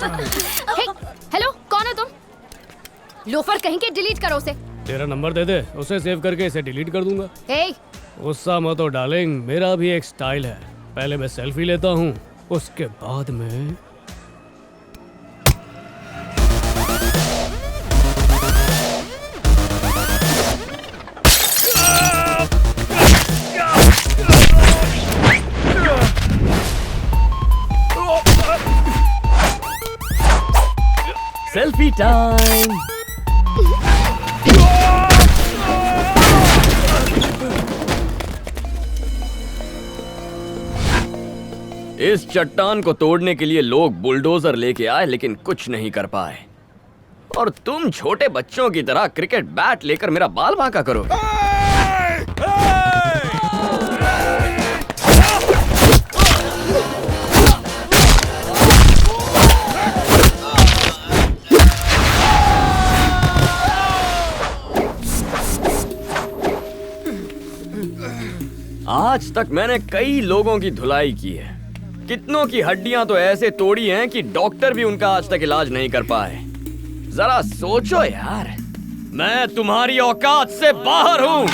Hello, कौन हो तुम? लोफर कहीं के, डिलीट करो उसे। तेरा नंबर दे दे, उसे सेव करके इसे डिलीट कर दूंगा। हे, गुस्सा मत हो डार्लिंग, मेरा भी एक स्टाइल है। पहले मैं सेल्फी लेता हूँ, उसके बाद में सेल्फी टाइम। इस चट्टान को तोड़ने के लिए लोग बुलडोजर लेके आए लेकिन कुछ नहीं कर पाए। और तुम छोटे बच्चों की तरह क्रिकेट बैट लेकर मेरा बाल बांका करोगे। आज तक मैंने कई लोगों की धुलाई की है। कितनों की हड्डियां तो ऐसे तोड़ी हैं कि डॉक्टर भी उनका आज तक इलाज नहीं कर पाए। जरा सोचो यार, मैं तुम्हारी औकात से बाहर हूं।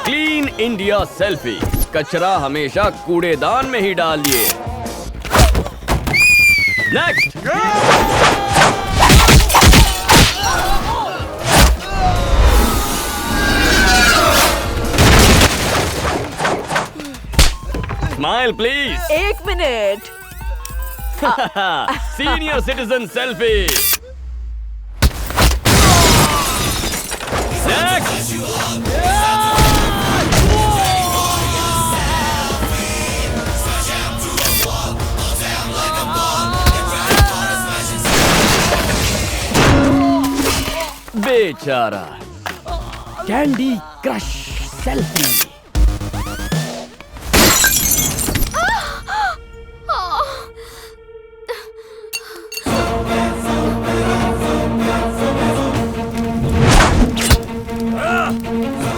क्लीन इंडिया सेल्फी, कचरा हमेशा कूड़ेदान में ही डालिए। Next. Smile please. 1 minute. Senior citizen selfie. Next. बेचारा कैंडी क्रश सेल्फी।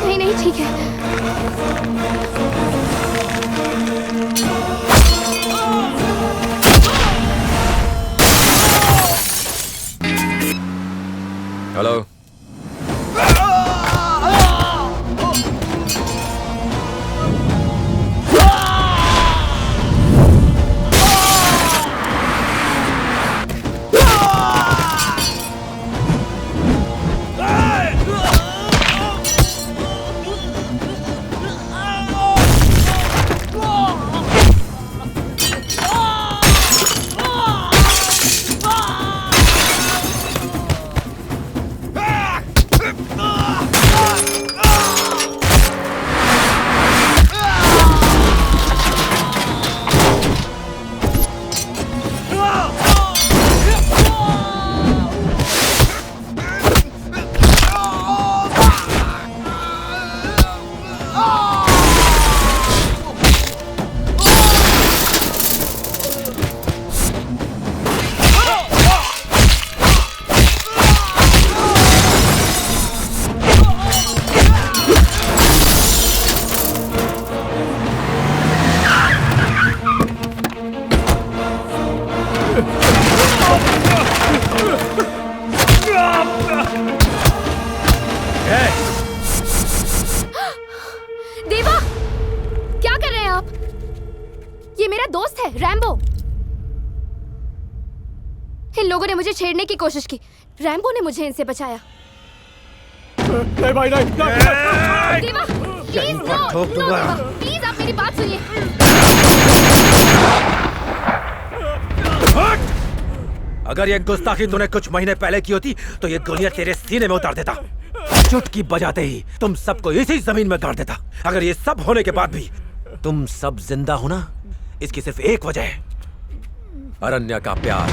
नहीं नहीं, ठीक है। हेलो। देवा, क्या कर रहे हैं आप? ये मेरा दोस्त है रैम्बो। इन लोगों ने मुझे छेड़ने की कोशिश की, रैम्बो ने मुझे इनसे बचाया। नहीं भाई नहीं, देवा प्लीज, नो देवा प्लीज, आप मेरी बात सुनिए। अगर ये गुस्ताखी तूने कुछ महीने पहले की होती तो ये गोलियां तेरे सीने में उतार देता। चुटकी बजाते ही तुम सबको इसी जमीन में गाड़ देता। अगर ये सब होने के बाद भी तुम सब जिंदा हो ना, इसकी सिर्फ एक वजह है, अरण्या का प्यार।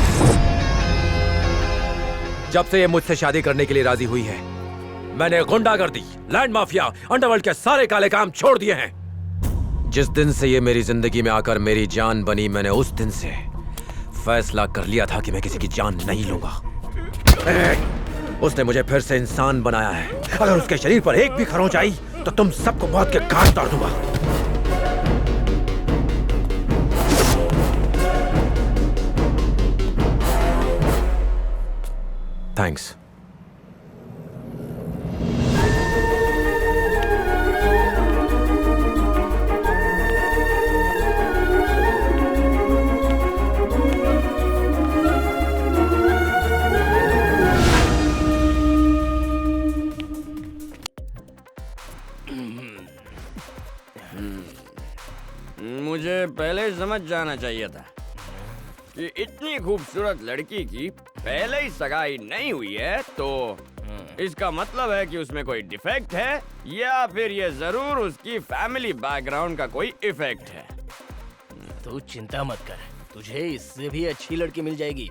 जब से ये मुझसे शादी करने के लिए राजी हुई है, मैंने गुंडागर्दी, लैंड माफिया, अंडरवर्ल्ड के सारे काले काम छोड़ दिए हैं। जिस दिन से ये मेरी जिंदगी में आकर मेरी जान बनी, मैंने उस दिन से फैसला कर लिया था कि मैं किसी की जान नहीं लूंगा। उसने मुझे फिर से इंसान बनाया है। अगर उसके शरीर पर एक भी खरोंच आई तो तुम सबको मौत के घाट उतार दूंगा। थैंक्स। मुझे पहले समझ जाना चाहिए था कि इतनी खूबसूरत लड़की की पहले ही सगाई नहीं हुई है, तो इसका मतलब है कि उसमें कोई डिफेक्ट है या फिर ये जरूर उसकी फैमिली बैकग्राउंड का कोई इफेक्ट है। तू चिंता मत कर, तुझे इससे भी अच्छी लड़की मिल जाएगी।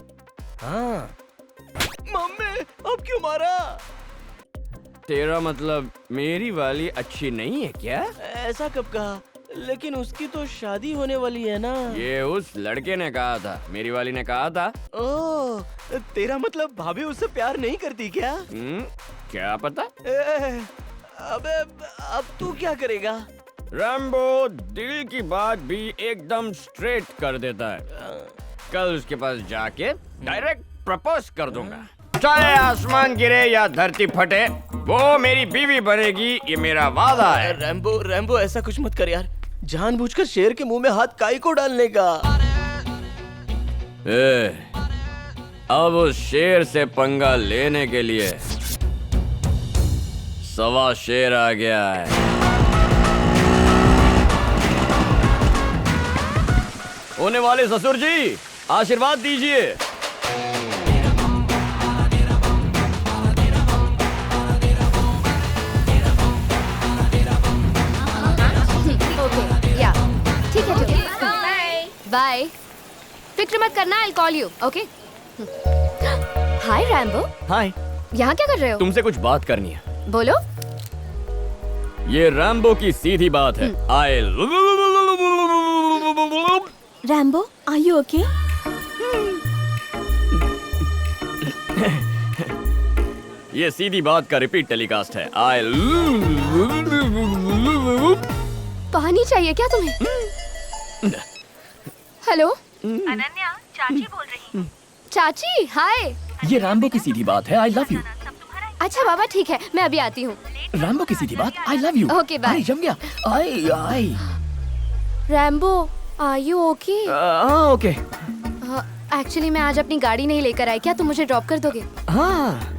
हाँ। मम्मी, अब क्यों मारा? तेरा मतलब मेरी वाली अच्छी नहीं है क्या? ऐसा कब कहा? लेकिन उसकी तो शादी होने वाली है ना। ये उस लड़के ने कहा था, मेरी वाली ने कहा था। ओह, तेरा मतलब भाभी उससे प्यार नहीं करती क्या? क्या पता। अबे अब तू क्या करेगा? रैम्बो दिल की बात भी एकदम स्ट्रेट कर देता है। कल उसके पास जाके डायरेक्ट प्रपोज कर दूंगा। चाहे आसमान गिरे या धरती फटे, वो मेरी बीवी बनेगी, ये मेरा वादा है। रैम्बो ऐसा कुछ मत कर यार। जानबूझकर शेर के मुंह में हाथ काई को डालने का? अब उस शेर से पंगा लेने के लिए सवा शेर आ गया है। होने वाले ससुर जी, आशीर्वाद दीजिए। ओके, या ठीक है। बाय। फिक्र मत करना, I'll call you, okay? Hi Rambo. Hi. यहाँ क्या कर रहे हो? तुमसे कुछ बात करनी है। बोलो। ये रैम्बो की सीधी बात है। Rambo, are you okay? ये सीधी बात का रिपीट टेलीकास्ट है। पानी चाहिए क्या तुम्हें? हेलो, अनन्या, चाची बोल रही। चाची, हाय। ये रैम्बो की सीधी बात है, आई लव यू। अच्छा बाबा, ठीक है, मैं अभी आती हूँ। रैम्बो की सीधी बात, I love you. Okay, bye. जम गया। आई। Rambo, are you okay? हाँ, ओके। एक्चुअली मैं आज अपनी गाड़ी नहीं लेकर आई, क्या तुम मुझे ड्रॉप कर दोगे? हाँ,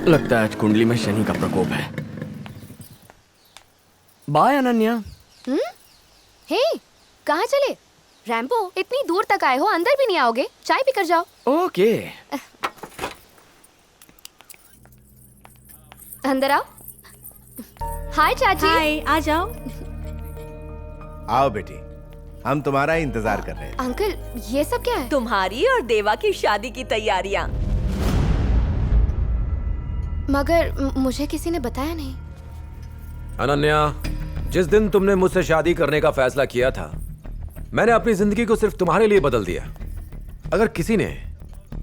लगता है आज कुंडली में शनि का प्रकोप है। बाय अनन्या। हे, कहाँ चले? रैम्बो, इतनी दूर तक आए हो, अंदर भी नहीं आओगे? चाय पी कर जाओ। ओके। अंदर आओ। हाय चाची। हाय, आ जाओ। आओ बेटी, हम तुम्हारा ही इंतजार कर रहे हैं। अंकल, ये सब क्या है? तुम्हारी और देवा की शादी की तैयारियां। मगर मुझे किसी ने बताया नहीं। अनन्या, जिस दिन तुमने मुझसे शादी करने का फैसला किया था, मैंने अपनी जिंदगी को सिर्फ तुम्हारे लिए बदल दिया। अगर किसी ने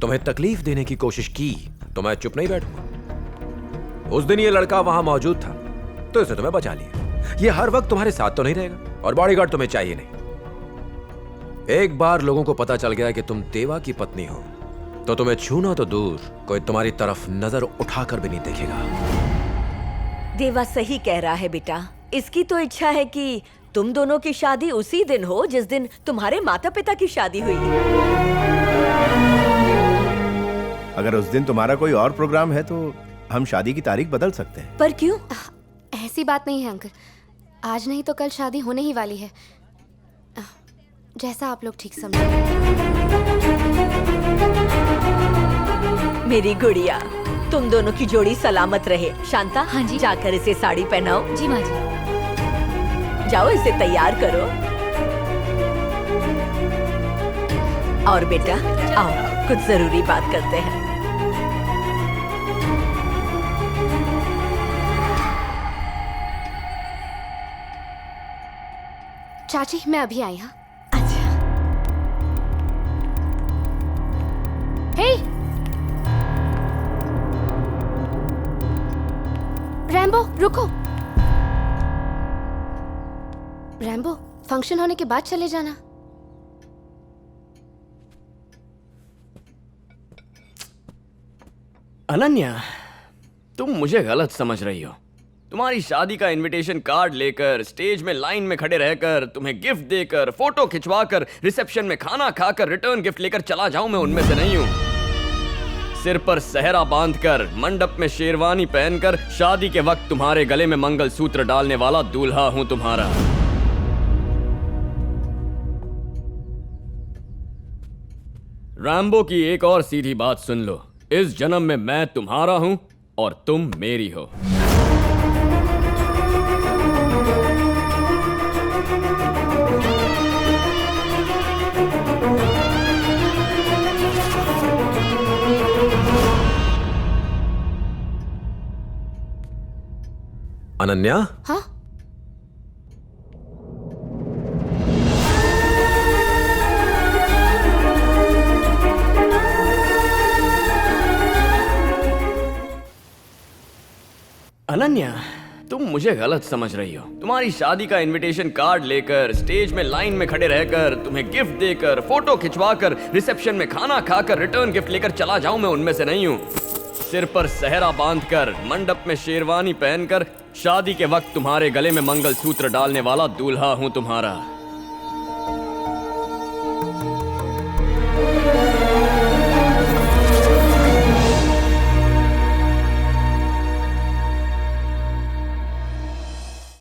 तुम्हें तकलीफ देने की कोशिश की तो मैं चुप नहीं बैठूंगा। उस दिन ये लड़का वहां मौजूद था तो इसे तुम्हें बचा लिया। ये हर वक्त तुम्हारे साथ तो नहीं रहेगा और बॉडीगार्ड तुम्हें चाहिए नहीं। एक बार लोगों को पता चल गया कि तुम देवा की पत्नी हो तो तुम्हें छूना तो दूर, कोई तुम्हारी तरफ नजर उठाकर भी नहीं देखेगा। देवा सही कह रहा है बेटा। इसकी तो इच्छा है कि तुम दोनों की शादी उसी दिन हो जिस दिन तुम्हारे माता पिता की शादी हुई। अगर उस दिन तुम्हारा कोई और प्रोग्राम है तो हम शादी की तारीख बदल सकते हैं। पर क्यों? ऐसी बात नहीं है अंकल, आज नहीं तो कल शादी होने ही वाली है। जैसा आप लोग ठीक समझे। मेरी गुड़िया, तुम दोनों की जोड़ी सलामत रहे। शांता, हाँ जी। जाकर इसे साड़ी पहनाओ। जी माँ जी। जाओ, इसे तैयार करो। और बेटा, आओ कुछ जरूरी बात करते हैं। चाची, मैं अभी आई। हाँ, अच्छा। हे, रैम्बो रुको। रैम्बो फंक्शन होने के बाद चले जाना। अनन्या, तुम मुझे गलत समझ रही हो। तुम्हारी शादी का इनविटेशन कार्ड लेकर, स्टेज में लाइन में खड़े रहकर, तुम्हें गिफ्ट देकर, फोटो खिंचवाकर, रिसेप्शन में खाना खाकर, रिटर्न गिफ्ट लेकर चला जाऊं, मैं उनमें से नहीं हूं। सिर पर सहरा बांधकर, मंडप में शेरवानी पहनकर, शादी के वक्त तुम्हारे गले में मंगलसूत्र डालने वाला दूल्हा हूं तुम्हारा। रैम्बो की एक और सीधी बात सुन लो। इस जन्म में मैं तुम्हारा हूं और तुम मेरी हो। अनन्या, हाँ? अनन्या, तुम मुझे गलत समझ रही हो। तुम्हारी शादी का इनविटेशन कार्ड लेकर, स्टेज में लाइन में खड़े रहकर, तुम्हें गिफ्ट देकर, फोटो खिंचवाकर, रिसेप्शन में खाना खाकर, रिटर्न गिफ्ट लेकर चला जाऊं, मैं उनमें से नहीं हूं। सिर पर सहरा बांधकर, मंडप में शेरवानी पहनकर, शादी के वक्त तुम्हारे गले में मंगलसूत्र डालने वाला दूल्हा हूं तुम्हारा।